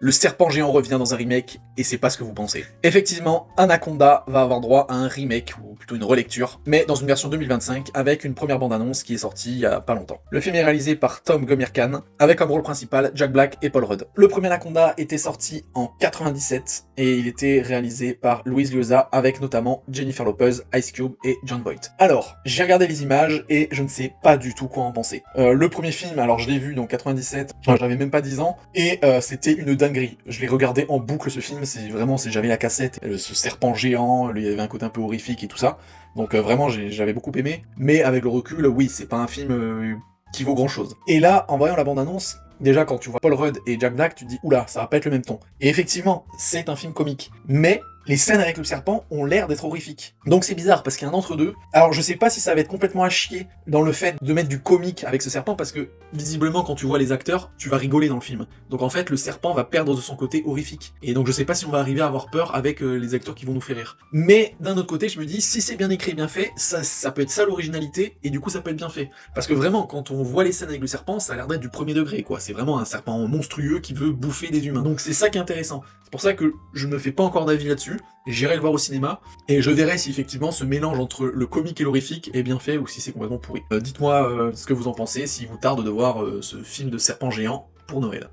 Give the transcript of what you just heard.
Le serpent géant revient dans un remake, et c'est pas ce que vous pensez. Effectivement, Anaconda va avoir droit à un remake, ou plutôt une relecture, mais dans une version 2025, avec une première bande-annonce qui est sortie il y a pas longtemps. Le film est réalisé par Tom Gomirkan, avec comme rôle principal Jack Black et Paul Rudd. Le premier Anaconda était sorti en 97, et il était réalisé par Luis Llosa, avec notamment Jennifer Lopez, Ice Cube et Jon Voight. Alors, j'ai regardé les images, et je ne sais pas du tout quoi en penser. Le premier film, alors je l'ai vu dans 97, j'avais même pas 10 ans, et c'était une dinguerie. Je l'ai regardé en boucle ce film, j'avais la cassette, ce serpent géant, il y avait un côté un peu horrifique et tout ça, donc vraiment j'avais beaucoup aimé, mais avec le recul, oui, c'est pas un film qui vaut grand chose. Et là, en voyant la bande-annonce, déjà quand tu vois Paul Rudd et Jack Black, tu te dis oula, ça va pas être le même ton. Et effectivement, c'est un film comique, mais les scènes avec le serpent ont l'air d'être horrifiques. Donc c'est bizarre, parce qu'il y a un entre-deux. Alors je sais pas si ça va être complètement à chier dans le fait de mettre du comique avec ce serpent, parce que visiblement quand tu vois les acteurs, tu vas rigoler dans le film. Donc en fait le serpent va perdre de son côté horrifique. Et donc je sais pas si on va arriver à avoir peur avec les acteurs qui vont nous faire rire. Mais d'un autre côté, je me dis, si c'est bien écrit et bien fait, ça peut être ça l'originalité, et du coup ça peut être bien fait. Parce que vraiment, quand on voit les scènes avec le serpent, ça a l'air d'être du premier degré, quoi. C'est vraiment un serpent monstrueux qui veut bouffer des humains. Donc c'est ça qui est intéressant. C'est pour ça que je ne me fais pas encore d'avis là-dessus, j'irai le voir au cinéma, et je verrai si effectivement ce mélange entre le comique et l'horrifique est bien fait, ou si c'est complètement pourri. Dites-moi ce que vous en pensez, si vous tarde de voir ce film de serpent géant pour Noël.